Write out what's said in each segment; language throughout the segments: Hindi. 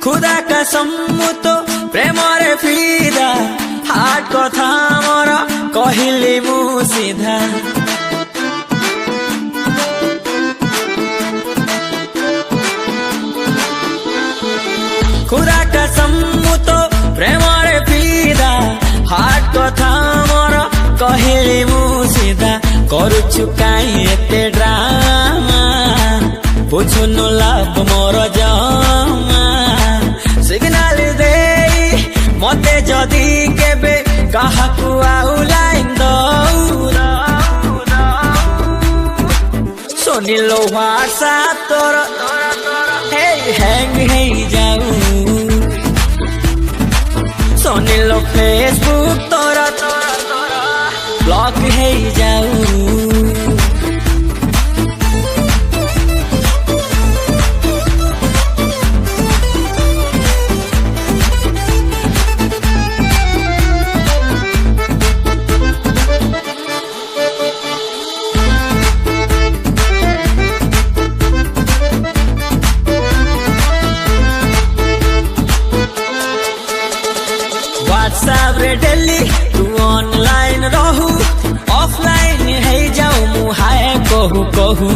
खुदा कसम तो प्रेम रे फिदा हाट कथा मोर कहिली मु सीधा खुदा कसम तो प्रेम रे फिदा हाट कथा मोर कहिली मु सीधा करुछु काई एते ड्रामा बुझुनु लाभ मोर जमा सिग्नल दे मते जदी केबे काहाकु आउ लाइन दौरा सुनिलो व्हाट्सएप तोर हे हैंग हे जाऊ सुनिलो फेसबुक तोर ब्लॉक हे जाऊ व्हाट्सएप रे डेली तू ऑनलाइन रहू ऑफलाइन है जाऊ मु हाय कहू कहू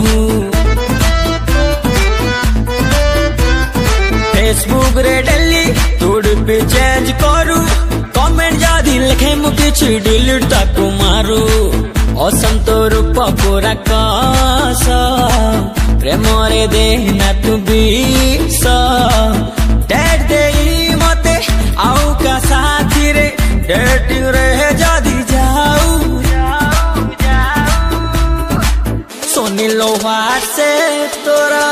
फेसबुक रे डेली तू भी चेंज करू कमेंट जदी लिखे मु किछि डिलीट ताकू मारू असम तो रूप पूरा कस प्रेम रे देना तू बीस डेट दे मते आउ का साथी रे डेटिंग रे जदी जाऊ सुनिलो व्हाट्सएप तोरा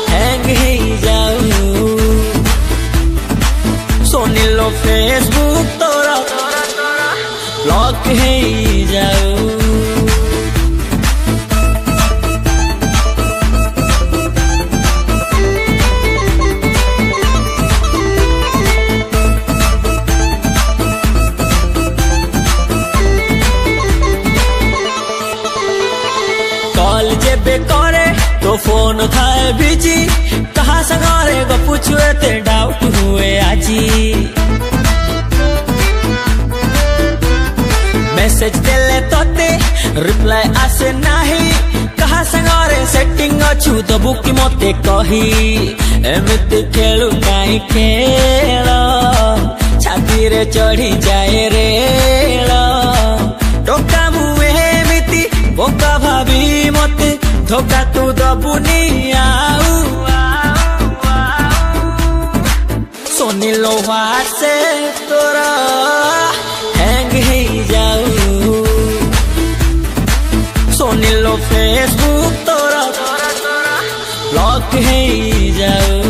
हैंग हे जाऊ सुनिलो फेसबुक तोरा ब्लॉक हे जाऊ जेबे करे तो फोन थाए बिजी कहा संगारे गो पूछुए ते डाउट हुए आजी मैसेज देले तोते रिप्लाई आसे नाही कहा संगारे सेटिंग अछु तो बुक मते कही एमिति खेलु काई खेल छाती रे चढ़ी जाए रेल टोका मुए एमिति बोका भाभी मते धोखा तू दबुनी आऊ सुनिलो व्हाट्सएप तोरा हैंग हे जाऊ सुनिलो फेसबुक तोरा ब्लॉक हे जाऊ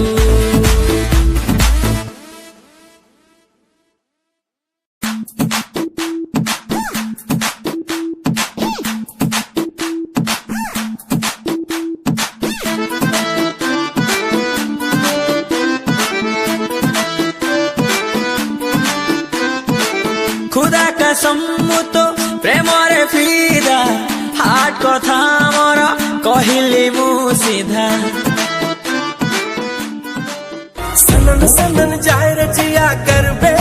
खुदा कसम तो प्रेम रे फिदा हाट कथा मोर कहिली मु सीधा सनन सनन जाय रचिया करबे